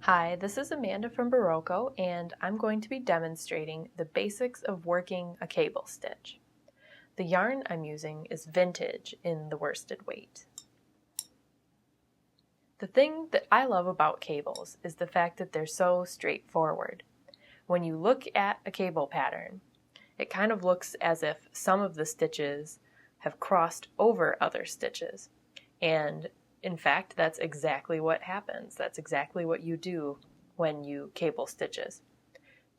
Hi, this is Amanda from Berroco, and I'm going to be demonstrating the basics of working a cable stitch. The yarn I'm using is Vintage in the worsted weight. The thing that I love about cables is the fact that they're so straightforward. When you look at a cable pattern, it kind of looks as if some of the stitches have crossed over other stitches. And in fact, that's exactly what happens. That's exactly what you do when you cable stitches.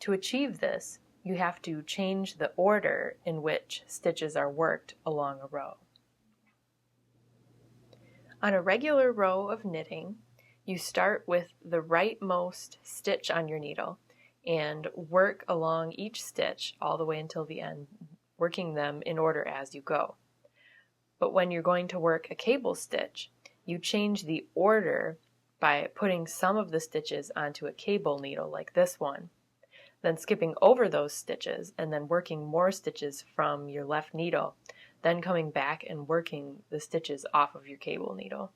To achieve this, you have to change the order in which stitches are worked along a row. On a regular row of knitting, you start with the rightmost stitch on your needle and work along each stitch all the way until the end, working them in order as you go. But when you're going to work a cable stitch, you change the order by putting some of the stitches onto a cable needle like this one, then skipping over those stitches and then working more stitches from your left needle, then coming back and working the stitches off of your cable needle.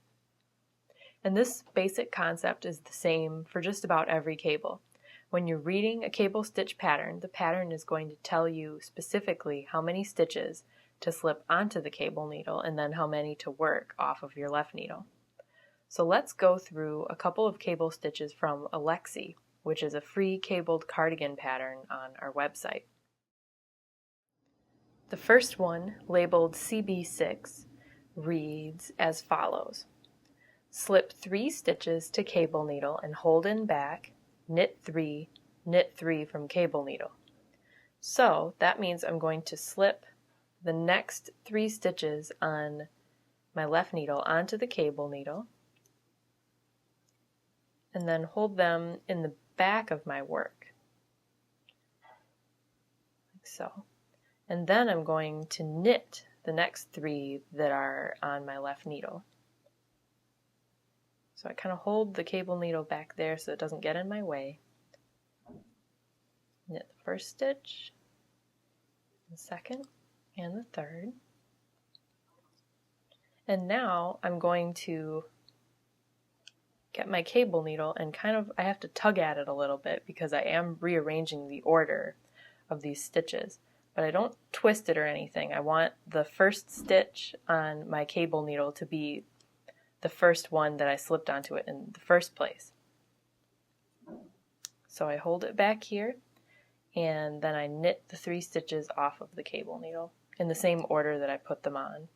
And this basic concept is the same for just about every cable. When you're reading a cable stitch pattern, the pattern is going to tell you specifically how many stitches to slip onto the cable needle and then how many to work off of your left needle. So let's go through a couple of cable stitches from Alexi, which is a free cabled cardigan pattern on our website. The first one, labeled CB6, reads as follows. Slip 3 stitches to cable needle and hold in back, knit 3 from cable needle. So that means I'm going to slip the next 3 stitches on my left needle onto the cable needle and then hold them in the back of my work, like so. And then I'm going to knit the next 3 that are on my left needle. So I kind of hold the cable needle back there so it doesn't get in my way. Knit the first stitch, the second, and the third. And now I'm going to get my cable needle and I have to tug at it a little bit because I am rearranging the order of these stitches. But I don't twist it or anything. I want the first stitch on my cable needle to be the first one that I slipped onto it in the first place. So I hold it back here and then I knit the 3 stitches off of the cable needle in the same order that I put them on.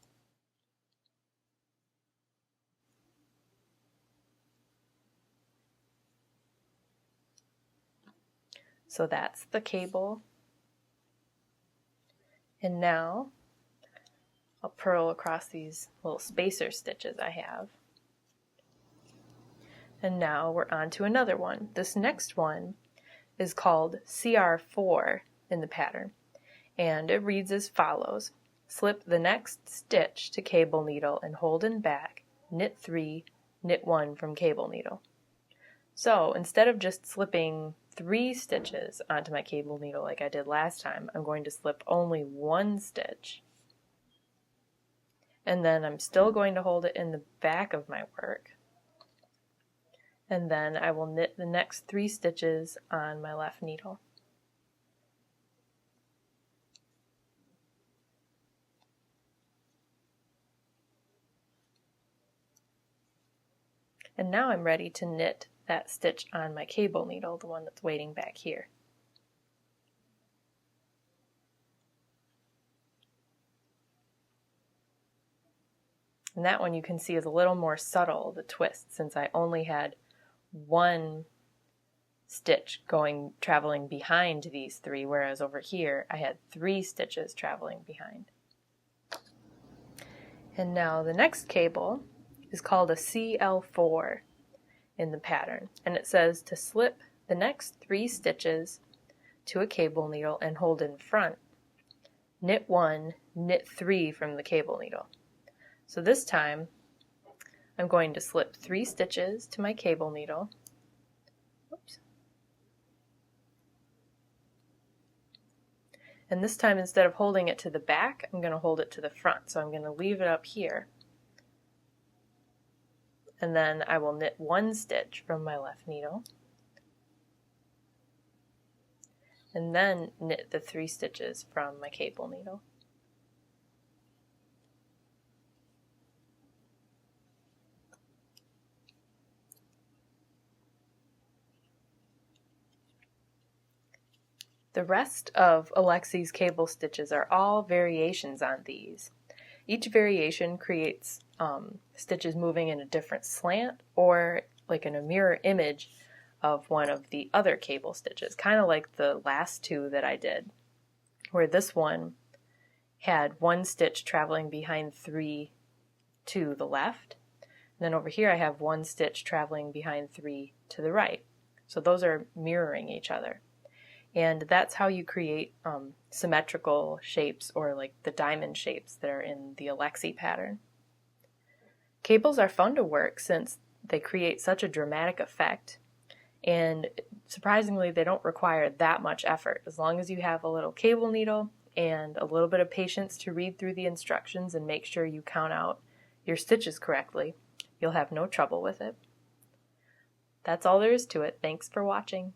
So that's the cable. And now I'll purl across these little spacer stitches I have. And now we're on to another one. This next one is called CR4 in the pattern, and it reads as follows. Slip the next stitch to cable needle and hold in back, knit 3, knit 1 from cable needle. So instead of just slipping 3 stitches onto my cable needle like I did last time, I'm going to slip only 1 stitch. And then I'm still going to hold it in the back of my work. And then I will knit the next 3 stitches on my left needle. And now I'm ready to knit that stitch on my cable needle, the one that's waiting back here. And that one you can see is a little more subtle, the twist, since I only had 1 stitch traveling behind these 3, whereas over here I had 3 stitches traveling behind. And now the next cable is called a CL4 in the pattern, and it says to slip the next 3 stitches to a cable needle and hold in front, knit 1, knit 3 from the cable needle. So this time I'm going to slip 3 stitches to my cable needle. Oops. And this time, instead of holding it to the back, I'm going to hold it to the front. So I'm going to leave it up here. And then I will knit 1 stitch from my left needle. and then knit the 3 stitches from my cable needle. The rest of Alexi's cable stitches are all variations on these. Each variation creates stitches moving in a different slant or like in a mirror image of one of the other cable stitches, kind of like the last 2 that I did, where this one had 1 stitch traveling behind 3 to the left, and then over here I have 1 stitch traveling behind 3 to the right. So those are mirroring each other. And that's how you create symmetrical shapes, or like the diamond shapes that are in the Alexi pattern. Cables are fun to work since they create such a dramatic effect, and surprisingly they don't require that much effort. As long as you have a little cable needle and a little bit of patience to read through the instructions and make sure you count out your stitches correctly, you'll have no trouble with it. That's all there is to it. Thanks for watching.